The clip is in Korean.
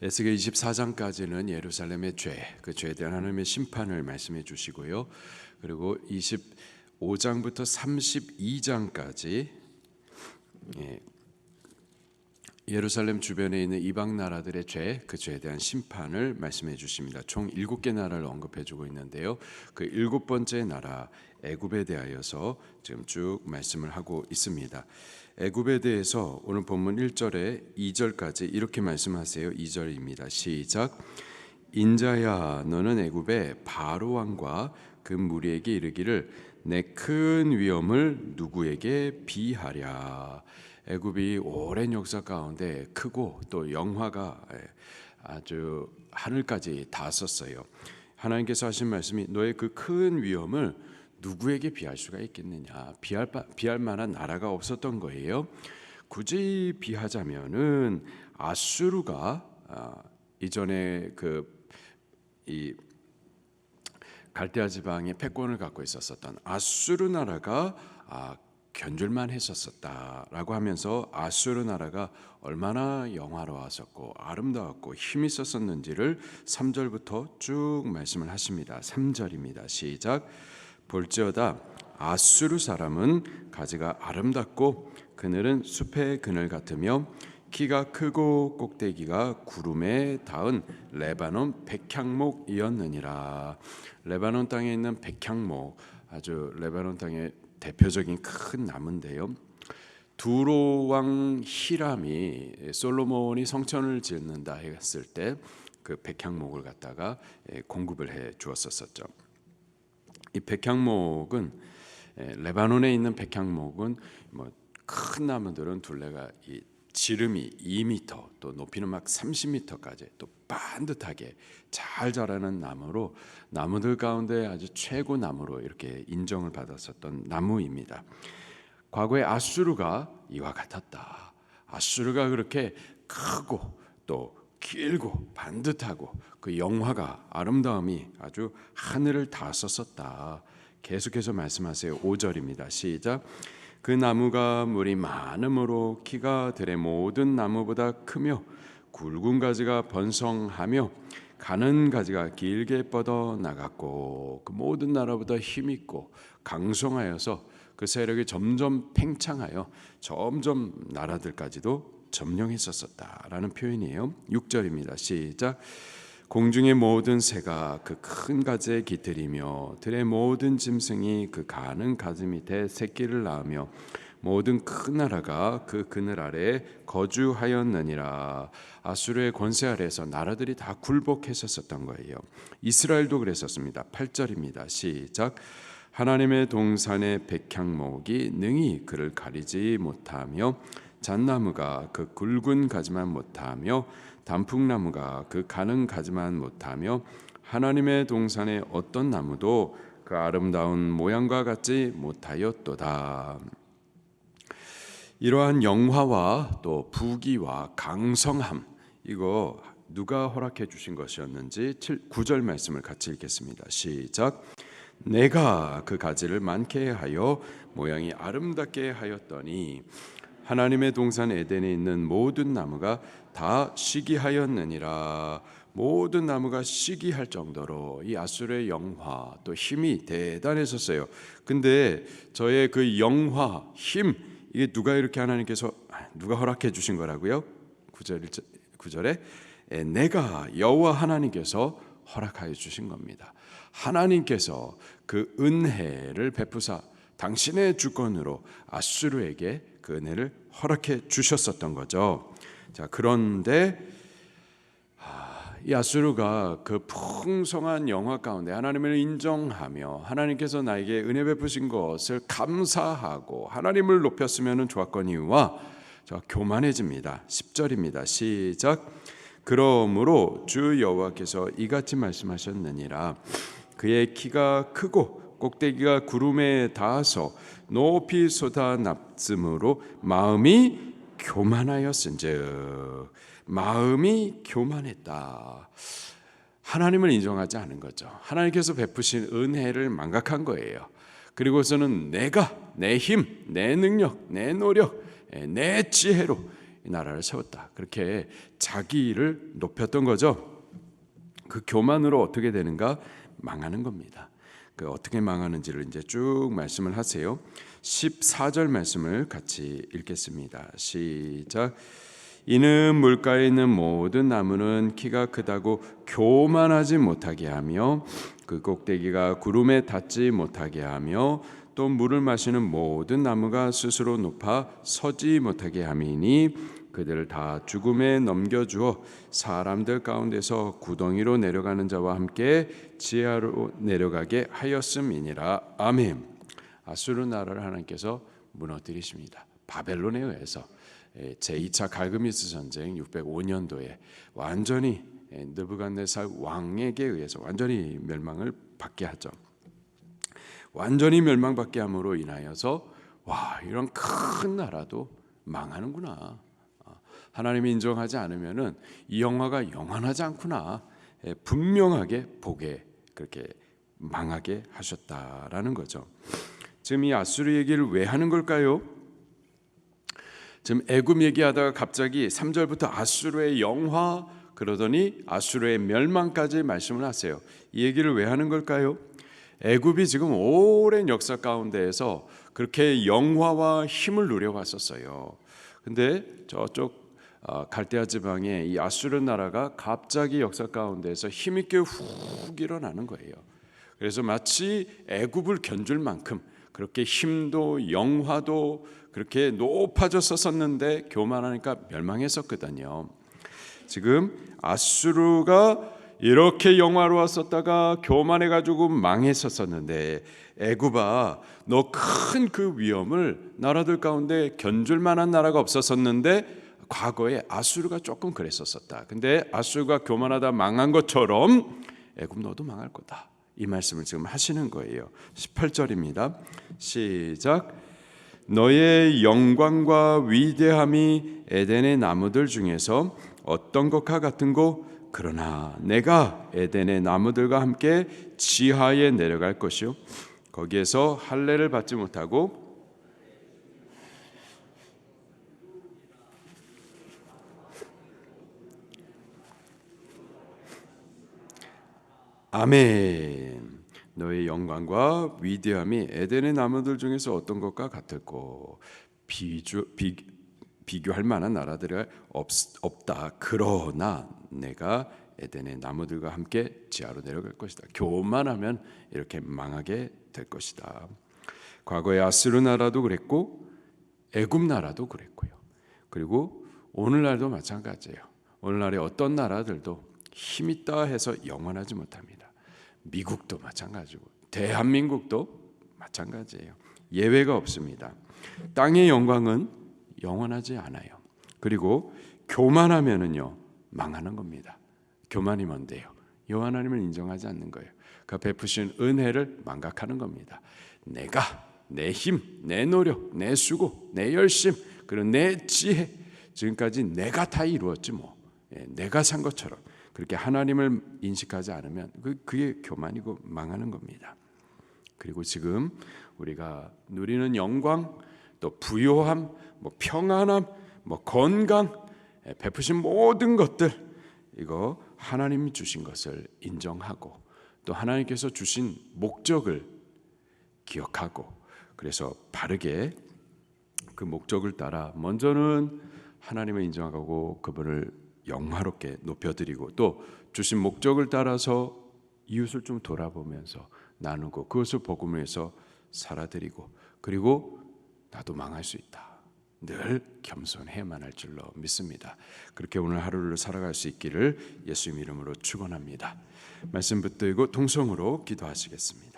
에스겔 24장까지는 예루살렘의 죄, 그 죄에 대한 하나님의 심판을 말씀해 주시고요. 그리고 25장부터 32장까지 예루살렘 주변에 있는 이방 나라들의 죄, 그 죄에 대한 심판을 말씀해 주십니다. 총 7개 나라를 언급해 주고 있는데요. 그 7번째 나라 애굽에 대하여서 지금 쭉 말씀을 하고 있습니다. 애굽에 대해서 오늘 본문 1절에 2절까지 이렇게 말씀하세요. 2절입니다. 시작. 인자야, 너는 애굽의 바로 왕과 그 무리에게 이르기를 내 큰 위엄을 누구에게 비하랴. 애굽이 오랜 역사 가운데 크고 또 영화가 아주 하늘까지 닿았었어요. 하나님께서 하신 말씀이 너의 그 큰 위엄을 누구에게 비할 수가 있겠느냐. 비할 만한 나라가 없었던 거예요. 굳이 비하자면은 아수르가 이전에 이 갈대아 지방의 패권을 갖고 있었던 아수르 나라가 견줄만 했었다라고 하면서 아수르 나라가 얼마나 영화로웠었고 아름다웠고 힘이 있었는지를 3절부터 쭉 말씀을 하십니다. 3절입니다. 시작. 볼지어다 아수르 사람은 가지가 아름답고 그늘은 숲의 그늘 같으며 키가 크고 꼭대기가 구름에 닿은 레바논 백향목이었느니라. 레바논 땅에 있는 백향목, 아주 레바논 땅의 대표적인 큰 나무인데요. 두로 왕 히람이 솔로몬이 성전을 짓는다 했을 때 그 백향목을 갖다가 공급을 해 주었었죠. 이 백향목은 레바논에 있는 백향목은 큰 나무들은 둘레가 지름이 2m 또 높이는 막 30m까지 또 반듯하게 잘 자라는 나무로 나무들 가운데 아주 최고 나무로 이렇게 인정을 받았었던 나무입니다. 과거에 아수르가 이와 같았다. 아수르가 그렇게 크고 또 길고 반듯하고 그 영화가 아름다움이 아주 하늘을 닿았었다. 계속해서 말씀하세요. 5절입니다. 시작. 그 나무가 물이 많음으로 키가 들의 모든 나무보다 크며 굵은 가지가 번성하며 가는 가지가 길게 뻗어 나갔고 그 모든 나라보다 힘있고 강성하여서 그 세력이 점점 팽창하여 점점 나라들까지도 점령했었다라는 표현이에요. 6절입니다. 시작. 공중의 모든 새가 그 큰 가지에 깃들이며 들의 모든 짐승이 그 가는 가지 밑에 새끼를 낳으며 모든 큰 나라가 그 그늘 아래에 거주하였느니라. 아수르의 권세 아래에서 나라들이 다 굴복했었던 거예요. 이스라엘도 그랬었습니다. 8절입니다. 시작. 하나님의 동산의 백향목이 능히 그를 가리지 못하며 잣나무가 그 굵은 가지만 못하며 단풍나무가 그 가는 가지만 못하며 하나님의 동산의 어떤 나무도 그 아름다운 모양과 같지 못하였도다. 이러한 영화와 또 부귀와 강성함, 이거 누가 허락해 주신 것이었는지 9절 말씀을 같이 읽겠습니다. 시작. 내가 그 가지를 많게 하여 모양이 아름답게 하였더니 하나님의 동산 에덴에 있는 모든 나무가 다 시기하였느니라. 모든 나무가 시기할 정도로 이 아수르의 영화 또 힘이 대단했었어요. 근데 저의 그 영화 힘, 이게 누가 이렇게 하나님께서 누가 허락해 주신 거라고요? 9절에 내가 여호와 하나님께서 허락하여 주신 겁니다. 하나님께서 그 은혜를 베푸사 당신의 주권으로 아수르에게 그 은혜를 허락해 주셨었던 거죠. 자, 그런데 이 아수르가 그 풍성한 영화 가운데 하나님을 인정하며 하나님께서 나에게 은혜 베푸신 것을 감사하고 하나님을 높였으면 좋았거니와 교만해집니다. 10절입니다. 시작. 그러므로 주 여호와께서 이같이 말씀하셨느니라. 그의 키가 크고 꼭대기가 구름에 닿아서 높이 솟아 납쯤으로 마음이 교만하였은즉. 마음이 교만했다. 하나님을 인정하지 않은 거죠. 하나님께서 베푸신 은혜를 망각한 거예요. 그리고서는 내가 내 힘, 내 능력, 내 노력, 내 지혜로 나라를 세웠다. 그렇게 자기를 높였던 거죠. 그 교만으로 어떻게 되는가? 망하는 겁니다. 그 어떻게 망하는지를 이제 쭉 말씀을 하세요. 14절 말씀을 같이 읽겠습니다. 시작. 이는 물가에 있는 모든 나무는 키가 크다고 교만하지 못하게 하며 그 꼭대기가 구름에 닿지 못하게 하며 또 물을 마시는 모든 나무가 스스로 높아 서지 못하게 함이니 그들을 다 죽음에 넘겨주어 사람들 가운데서 구덩이로 내려가는 자와 함께 지하로 내려가게 하였음이니라. 아멘. 아수르 나라를 하나님께서 무너뜨리십니다. 바벨론에 의해서 제2차 갈그미스 전쟁 605년도에 완전히 느부갓네살 왕에게 의해서 완전히 멸망을 받게 하죠. 완전히 멸망받게 함으로 인하여서 와, 이런 큰 나라도 망하는구나. 하나님이 인정하지 않으면은 이 영화가 영원하지 않구나. 분명하게 보게 그렇게 망하게 하셨다라는 거죠. 지금 이 아수르 얘기를 왜 하는 걸까요? 지금 애굽 얘기하다가 갑자기 3절부터 아수르의 영화 그러더니 아수르의 멸망까지 말씀을 하세요. 이 얘기를 왜 하는 걸까요? 애굽이 지금 오랜 역사 가운데에서 그렇게 영화와 힘을 누려왔었어요. 근데 저쪽 갈대아 지방에 이 아수르 나라가 갑자기 역사 가운데에서 힘있게 훅 일어나는 거예요. 그래서 마치 애굽을 견줄 만큼 그렇게 힘도 영화도 그렇게 높아졌었는데 교만하니까 멸망했었거든요. 지금 아수르가 이렇게 영화로웠었다가 교만해가지고 망했었는데 애굽아 너 큰 그 위험을 나라들 가운데 견줄 만한 나라가 없었었는데 과거에 아수르가 조금 그랬었었다. 근데 아수르가 교만하다 망한 것처럼 애굽 너도 망할 거다. 이 말씀을 지금 하시는 거예요. 18절입니다. 시작. 너의 영광과 위대함이 에덴의 나무들 중에서 어떤 것과 같은고? 그러나 내가 에덴의 나무들과 함께 지하에 내려갈 것이요 거기에서 할례를 받지 못하고 아멘. 너의 영광과 위대함이 에덴의 나무들 중에서 어떤 것과 같을꼬? 비교할 만한 나라들이 없다. 그러나 내가 에덴의 나무들과 함께 지하로 내려갈 것이다. 교만하면 이렇게 망하게 될 것이다. 과거에 아수르 나라도 그랬고 애굽 나라도 그랬고요. 그리고 오늘날도 마찬가지예요. 오늘날의 어떤 나라들도 힘있다 해서 영원하지 못합니다. 미국도 마찬가지고 대한민국도 마찬가지예요. 예외가 없습니다. 땅의 영광은 영원하지 않아요. 그리고 교만하면은요 망하는 겁니다. 교만이 뭔데요? 여호와 하나님을 인정하지 않는 거예요. 그 베푸신 은혜를 망각하는 겁니다. 내가 내 힘, 내 노력, 내 수고, 내 열심, 그리고 내 지혜 지금까지 내가 다 이루었지 뭐 내가 산 것처럼 그렇게 하나님을 인식하지 않으면 그게 교만이고 망하는 겁니다. 그리고 지금 우리가 누리는 영광, 또 부요함, 평안함, 건강, 베푸신 모든 것들 이거 하나님이 주신 것을 인정하고 또 하나님께서 주신 목적을 기억하고 그래서 바르게 그 목적을 따라 먼저는 하나님을 인정하고 그분을 영화롭게 높여드리고 또 주신 목적을 따라서 이웃을 좀 돌아보면서 나누고 그것을 복음을 위해서 살아드리고 그리고 나도 망할 수 있다. 늘 겸손해야만 할 줄로 믿습니다. 그렇게 오늘 하루를 살아갈 수 있기를 예수님 이름으로 축원합니다. 말씀 붙들고 통성으로 기도하시겠습니다.